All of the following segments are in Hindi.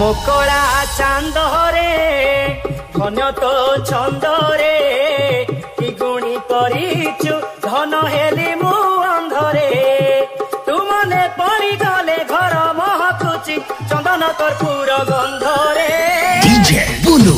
मोकड़ा चांदरे धन्य तो छंदरे कि गुणी करिचु धन हेली मु अंधरे तुमने पड़ी गले घर महकुची चंदन कर्पूर गंधरे डीजे बुलू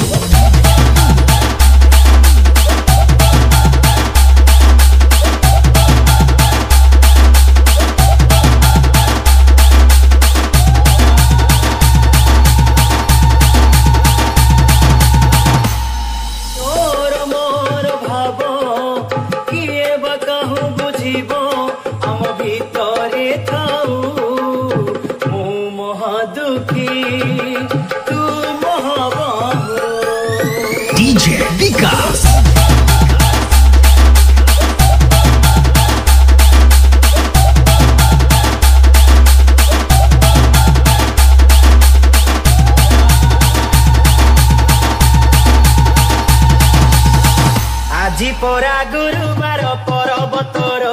डीजे विकास আজি परा गुरुवार पर्वतर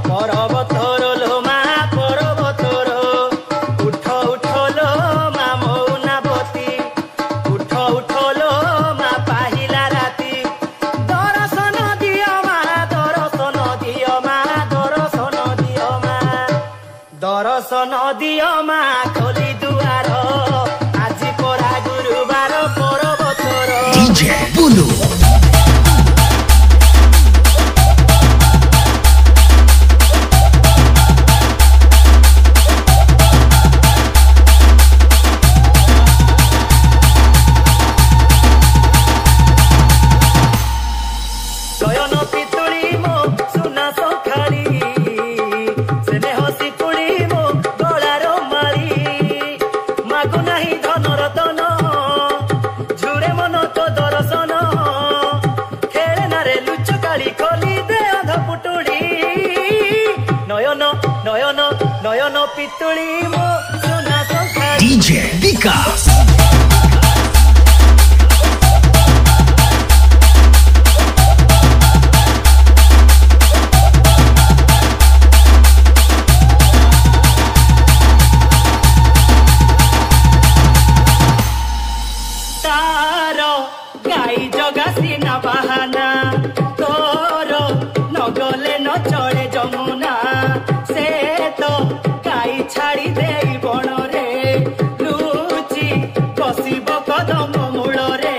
पर्वतर लो मा पर्वतर उठ उठ लो मा मौनावती उठ उठ लो मा पाहिला राती दर्शन दियो मा दर्शन दियो मा दर्शन दियो मा दर्शन दियो मा खोली दुआर আজি परा गुरुवार पर्वतर डीजे बुलू नयन नयन पितुड़ी मो सुना संसारी डीजे विकास तारो गाई जगासी ना बहाना तोर नगले न चढ़े जमुना से तो गाई छाड़ी दे बण रे लुची बसिब कदम मूल रे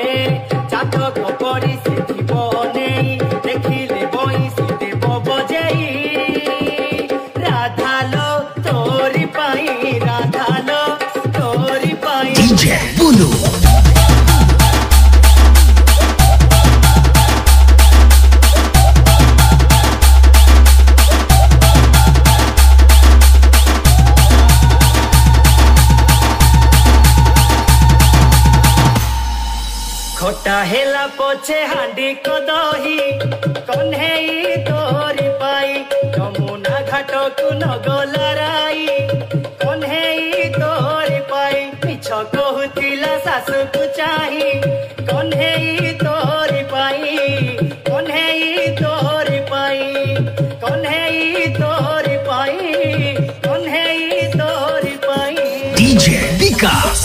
चातक पड़ी सिद्धिब नहीं देखिले बई देव बजेई राधालो तोरी पाई राधालो तोरी पाई डीजे बुलू खोटा हेला पोछे हांडी को दही कन्हई तोरी पाई यमुना घाट को नगलराई कन्हई तोरी पाई मिछ कहूतिला सासु को चाही कन्हई तोरी पाई कन्हई तोरी पाई कन्हई तोरी पाई कन्हई तोरी पाई डीजे विकास